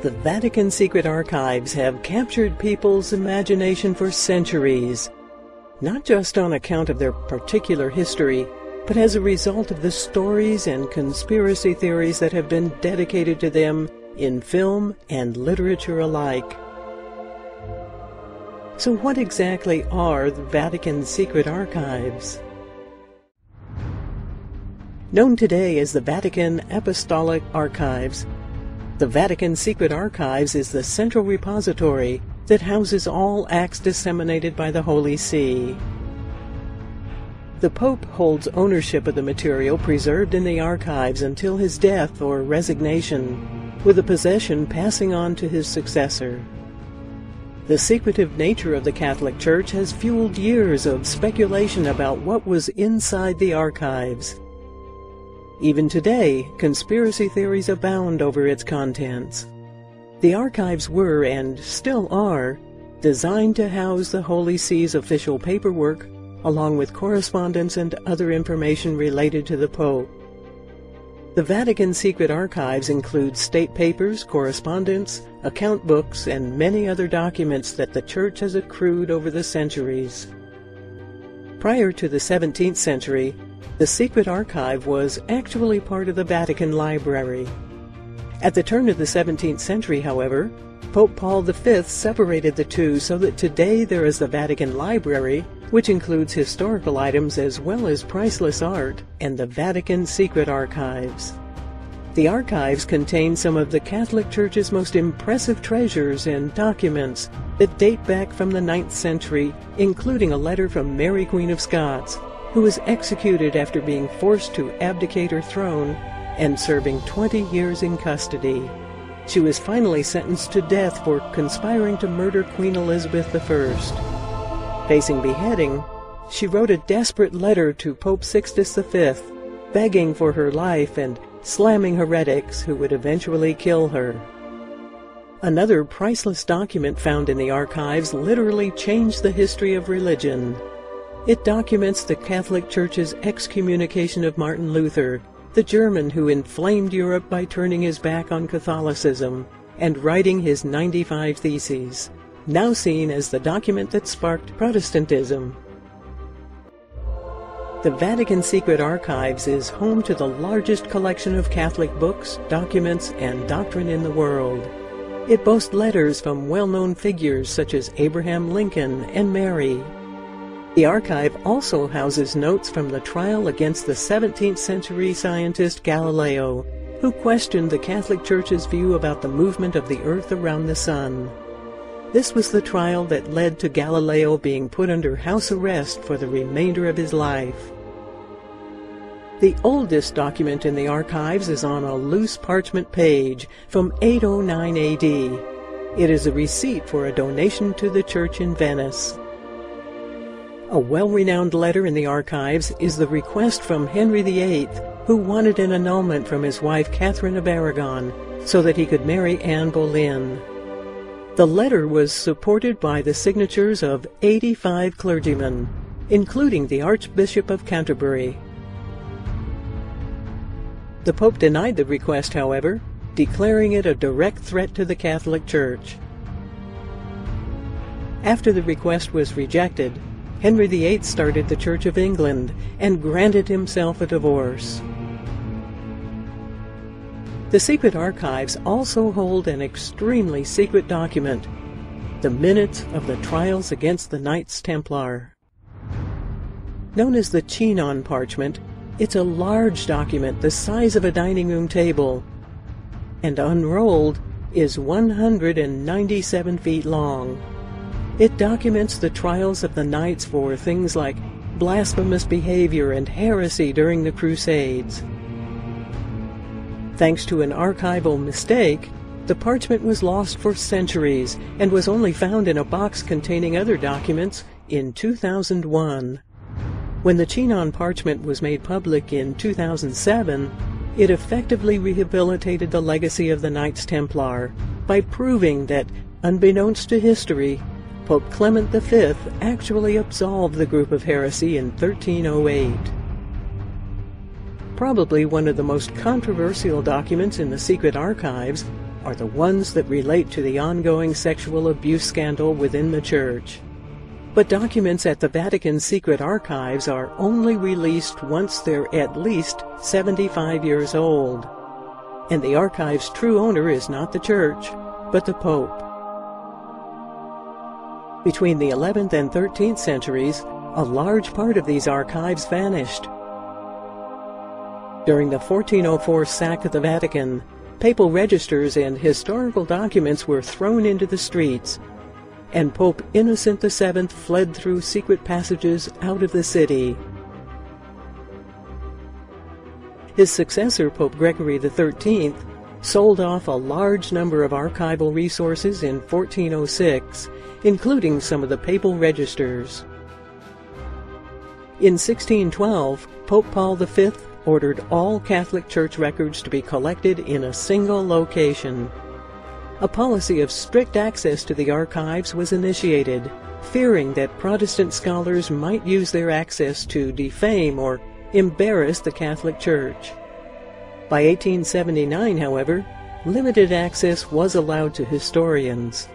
The Vatican Secret Archives have captured people's imagination for centuries, not just on account of their particular history, but as a result of the stories and conspiracy theories that have been dedicated to them in film and literature alike. So what exactly are the Vatican Secret Archives? Known today as the Vatican Apostolic Archives, the Vatican Secret Archives is the central repository that houses all acts disseminated by the Holy See. The Pope holds ownership of the material preserved in the archives until his death or resignation, with the possession passing on to his successor. The secretive nature of the Catholic Church has fueled years of speculation about what was inside the archives. Even today, conspiracy theories abound over its contents. The archives were, and still are, designed to house the Holy See's official paperwork, along with correspondence and other information related to the Pope. The Vatican Secret Archives include state papers, correspondence, account books, and many other documents that the Church has accrued over the centuries. Prior to the 17th century, the Secret Archive was actually part of the Vatican Library. At the turn of the 17th century, however, Pope Paul V separated the two so that today there is the Vatican Library, which includes historical items as well as priceless art, and the Vatican Secret Archives. The archives contain some of the Catholic Church's most impressive treasures and documents that date back from the 9th century, including a letter from Mary Queen of Scots, who was executed after being forced to abdicate her throne and serving 20 years in custody. She was finally sentenced to death for conspiring to murder Queen Elizabeth I. Facing beheading, she wrote a desperate letter to Pope Sixtus V, begging for her life and slamming heretics who would eventually kill her. Another priceless document found in the archives literally changed the history of religion. It documents the Catholic Church's excommunication of Martin Luther, the German who inflamed Europe by turning his back on Catholicism and writing his 95 Theses, now seen as the document that sparked Protestantism. The Vatican Secret Archives is home to the largest collection of Catholic books, documents, and doctrine in the world. It boasts letters from well-known figures such as Abraham Lincoln and Mary. The archive also houses notes from the trial against the 17th century scientist Galileo, who questioned the Catholic Church's view about the movement of the earth around the sun. This was the trial that led to Galileo being put under house arrest for the remainder of his life. The oldest document in the archives is on a loose parchment page from 809 AD. It is a receipt for a donation to the church in Venice. A well-renowned letter in the archives is the request from Henry VIII, who wanted an annulment from his wife Catherine of Aragon so that he could marry Anne Boleyn. The letter was supported by the signatures of 85 clergymen, including the Archbishop of Canterbury. The Pope denied the request, however, declaring it a direct threat to the Catholic Church. After the request was rejected, Henry VIII started the Church of England and granted himself a divorce. The Secret Archives also hold an extremely secret document, the minutes of the trials against the Knights Templar. Known as the Chinon parchment, it's a large document the size of a dining room table, and unrolled is 197 feet long. It documents the trials of the knights for things like blasphemous behavior and heresy during the Crusades. Thanks to an archival mistake, the parchment was lost for centuries and was only found in a box containing other documents in 2001. When the Chinon parchment was made public in 2007, it effectively rehabilitated the legacy of the Knights Templar by proving that, unbeknownst to history, Pope Clement V actually absolved the group of heresy in 1308. Probably one of the most controversial documents in the secret archives are the ones that relate to the ongoing sexual abuse scandal within the Church. But documents at the Vatican's secret archives are only released once they're at least 75 years old. And the archive's true owner is not the Church, but the Pope. Between the 11th and 13th centuries, a large part of these archives vanished. During the 1404 sack of the Vatican, papal registers and historical documents were thrown into the streets, and Pope Innocent VII fled through secret passages out of the city. His successor, Pope Gregory XIII, sold off a large number of archival resources in 1406, including some of the papal registers. In 1612, Pope Paul V ordered all Catholic Church records to be collected in a single location. A policy of strict access to the archives was initiated, fearing that Protestant scholars might use their access to defame or embarrass the Catholic Church. By 1879, however, limited access was allowed to historians.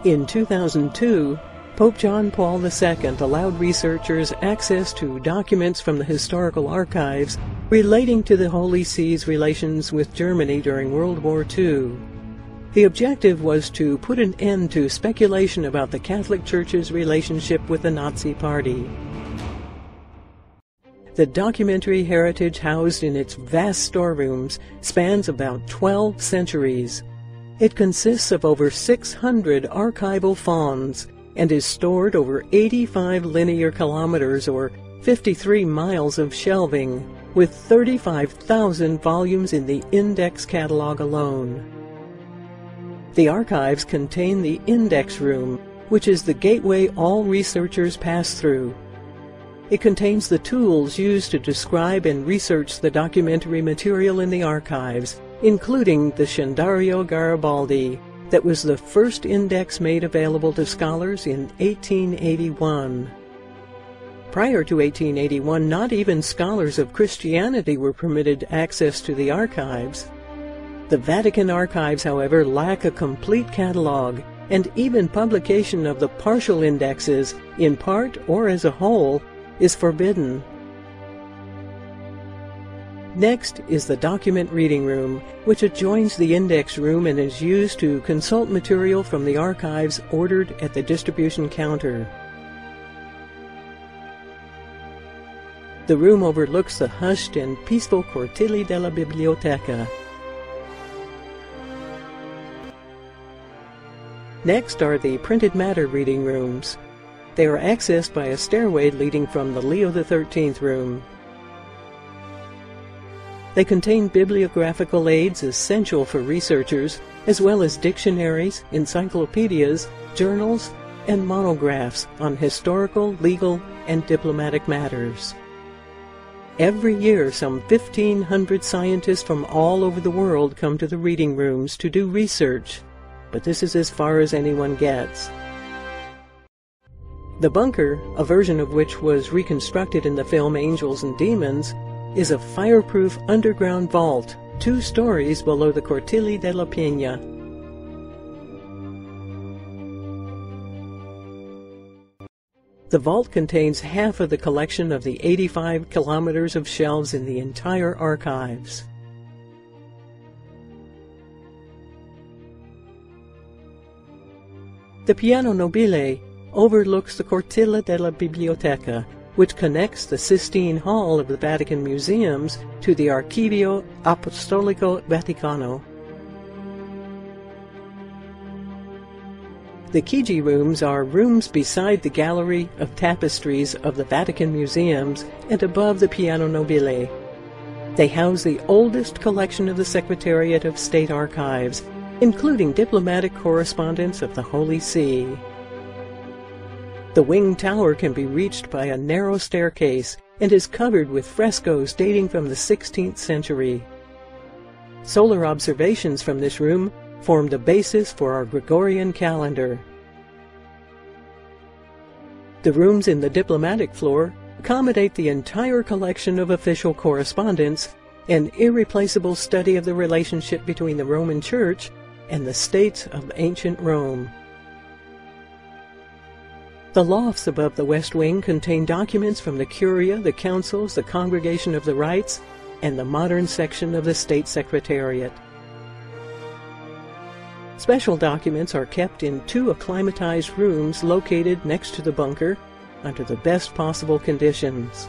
In 2002, Pope John Paul II allowed researchers access to documents from the historical archives relating to the Holy See's relations with Germany during World War II. The objective was to put an end to speculation about the Catholic Church's relationship with the Nazi Party. The documentary heritage housed in its vast storerooms spans about 12 centuries. It consists of over 600 archival fonds and is stored over 85 linear kilometers or 53 miles of shelving, with 35,000 volumes in the index catalog alone. The archives contain the index room, which is the gateway all researchers pass through. It contains the tools used to describe and research the documentary material in the archives, including the Scendario Garibaldi, that was the first index made available to scholars in 1881. Prior to 1881, not even scholars of Christianity were permitted access to the archives. The Vatican archives, however, lack a complete catalog, and even publication of the partial indexes, in part or as a whole, is forbidden. Next is the document reading room, which adjoins the index room and is used to consult material from the archives ordered at the distribution counter. The room overlooks the hushed and peaceful Cortili della Biblioteca. Next are the printed matter reading rooms. They are accessed by a stairway leading from the Leo XIII room. They contain bibliographical aids essential for researchers, as well as dictionaries, encyclopedias, journals, and monographs on historical, legal, and diplomatic matters. Every year, some 1,500 scientists from all over the world come to the reading rooms to do research, but this is as far as anyone gets. The bunker, a version of which was reconstructed in the film Angels and Demons, is a fireproof underground vault 2 stories below the Cortili della Pena. The vault contains half of the collection of the 85 kilometers of shelves in the entire archives. The Piano Nobile overlooks the Cortile della Biblioteca, which connects the Sistine Hall of the Vatican Museums to the Archivio Apostolico Vaticano. The Chigi rooms are rooms beside the gallery of tapestries of the Vatican Museums and above the Piano Nobile. They house the oldest collection of the Secretariat of State Archives, including diplomatic correspondence of the Holy See. The wing tower can be reached by a narrow staircase and is covered with frescoes dating from the 16th century. Solar observations from this room form the basis for our Gregorian calendar. The rooms in the diplomatic floor accommodate the entire collection of official correspondence an irreplaceable study of the relationship between the Roman Church and the states of ancient Rome. The lofts above the west wing contain documents from the Curia, the councils, the Congregation of the Rites, and the modern section of the State Secretariat. Special documents are kept in 2 acclimatized rooms located next to the bunker under the best possible conditions.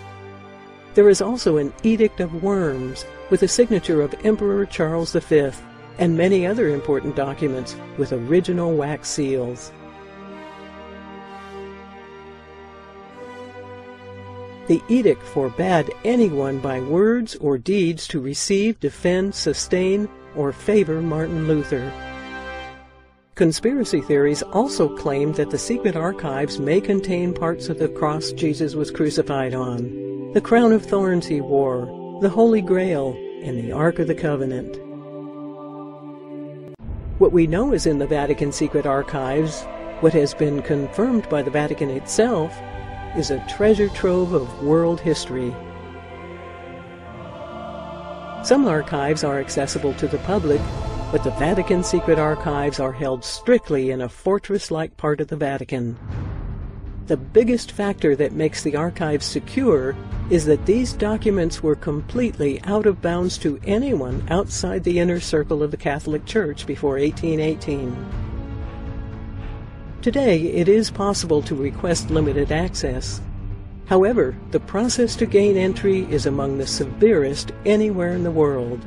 There is also an Edict of Worms with a signature of Emperor Charles V and many other important documents with original wax seals. The edict forbade anyone by words or deeds to receive, defend, sustain, or favor Martin Luther. Conspiracy theories also claim that the secret archives may contain parts of the cross Jesus was crucified on, the crown of thorns he wore, the Holy Grail, and the Ark of the Covenant. What we know is in the Vatican secret archives, what has been confirmed by the Vatican itself, is a treasure trove of world history. Some archives are accessible to the public, but the Vatican secret archives are held strictly in a fortress-like part of the Vatican. The biggest factor that makes the archives secure is that these documents were completely out of bounds to anyone outside the inner circle of the Catholic Church before 1818. Today, it is possible to request limited access. However, the process to gain entry is among the severest anywhere in the world.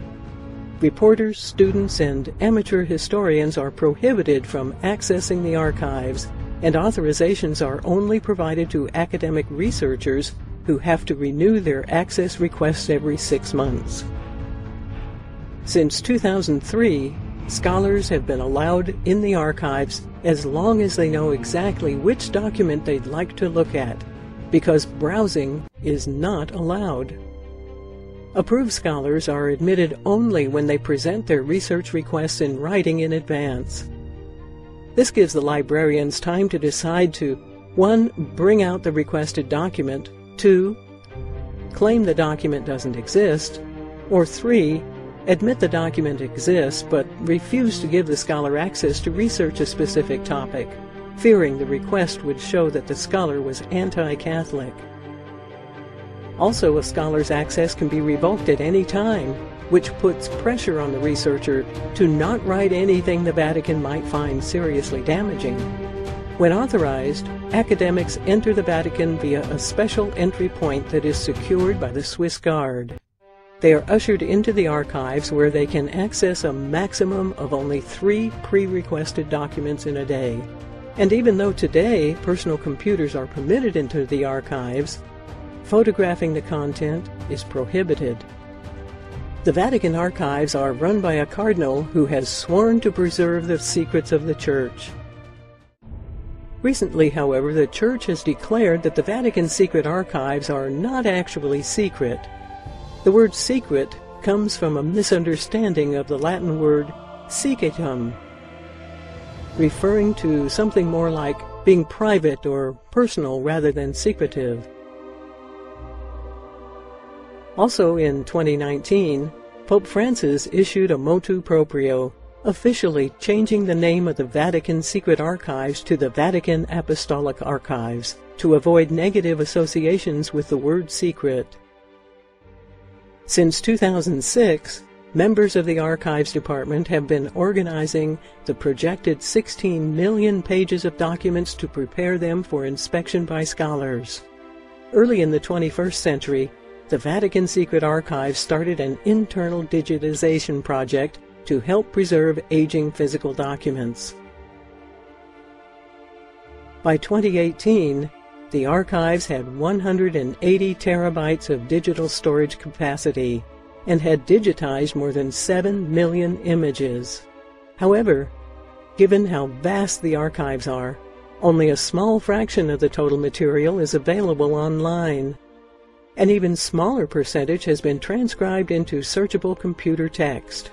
Reporters, students, and amateur historians are prohibited from accessing the archives, and authorizations are only provided to academic researchers who have to renew their access requests every 6 months. Since 2003, scholars have been allowed in the archives as long as they know exactly which document they'd like to look at, because browsing is not allowed. Approved scholars are admitted only when they present their research requests in writing in advance. This gives the librarians time to decide to 1. Bring out the requested document, 2. Claim the document doesn't exist, or 3. Admit the document exists but refuse to give the scholar access to research a specific topic, fearing the request would show that the scholar was anti-Catholic. Also, a scholar's access can be revoked at any time, which puts pressure on the researcher to not write anything the Vatican might find seriously damaging. When authorized, academics enter the Vatican via a special entry point that is secured by the Swiss Guard. They are ushered into the archives where they can access a maximum of only 3 pre-requested documents in a day. And even though today personal computers are permitted into the archives, photographing the content is prohibited. The Vatican archives are run by a cardinal who has sworn to preserve the secrets of the Church. Recently, however, the Church has declared that the Vatican secret archives are not actually secret. The word secret comes from a misunderstanding of the Latin word secretum, referring to something more like being private or personal rather than secretive. Also in 2019, Pope Francis issued a motu proprio, officially changing the name of the Vatican Secret Archives to the Vatican Apostolic Archives, to avoid negative associations with the word secret. Since 2006, members of the Archives Department have been organizing the projected 16 million pages of documents to prepare them for inspection by scholars. Early in the 21st century, the Vatican Secret Archives started an internal digitization project to help preserve aging physical documents. By 2018, the archives had 180 terabytes of digital storage capacity and had digitized more than 7 million images. However, given how vast the archives are, only a small fraction of the total material is available online. An even smaller percentage has been transcribed into searchable computer text.